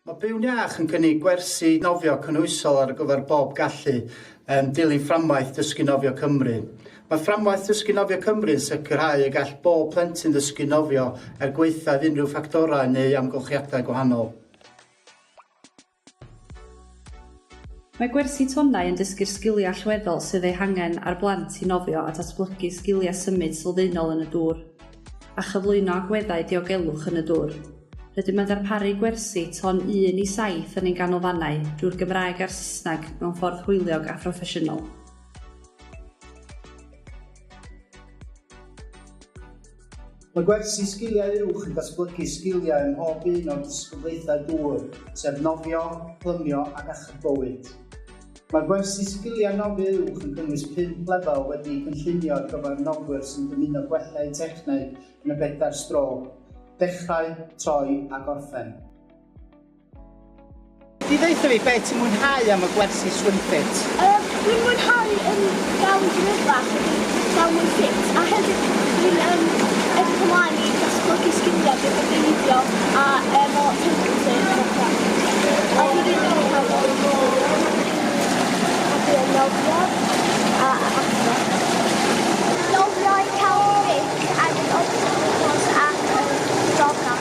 Mae Byw'n Iach yn cynnig gwersi nofio cynhwysol ar gyfer bob gallu, dilyn fframwaith Dysgu Nofio Cymru. Mae fframwaith Dysgu Nofio Cymru yn sicrhau y gall bob plentyn dysgu nofio gwaethaf unrhyw ffactorau neu amgylchiadau gwahanol. Mae gwersi tonnau yn dysgu'r sgiliau allweddol sydd eu hangen ar blant i nofio a datblygu sgiliau symud sylfaenol yn y dŵr, a chyflwyno agweddau diogelwch yn y dŵr. Rydym yn darparu gwersi ton 1 i 7 yn ein ganolfannau drwy'r Gymraeg a'r Saesneg mewn ffordd hwyliog a proffesiynol. Mae gwersi sgiliau uwch yn datblygu sgiliau ym mhob un o'r disgyblaethau dŵr, sef nofio, plymio ac achub bywyd. Mae gwersi sgiliau nofio uwch yn cynnwys 5 lefel wedi'i cynllunio ar gyfer nofwyr sy'n dymuno gwellau techneg yn y 4 strôl: dechrau, troi a gorffen. Ddeutha fi beth ti'n mwynhau am y gwersi swim fit? Dwi'n mwynhau yn gael gryfach gael mwy ffit, a hefyd dwi'n edrych ymlaen i datblygu sgiliau gyda'r a o temperature. A dwi'n rili mwynhau a dwi'n nofio a achos. Nofio i cael ffit ac yn obstacles a dogna.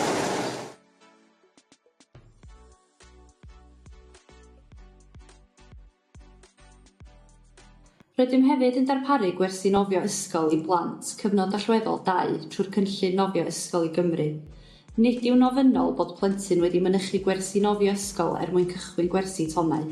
Rydym hefyd yn darparu gwersi nofio ysgol i blant cyfnod allweddol 2 trwy'r cynllun nofio ysgol i Gymru. Nid yw'n ofynnol bod plentyn wedi mynychu gwersi nofio ysgol mwyn cychwyn gwersi tonnau.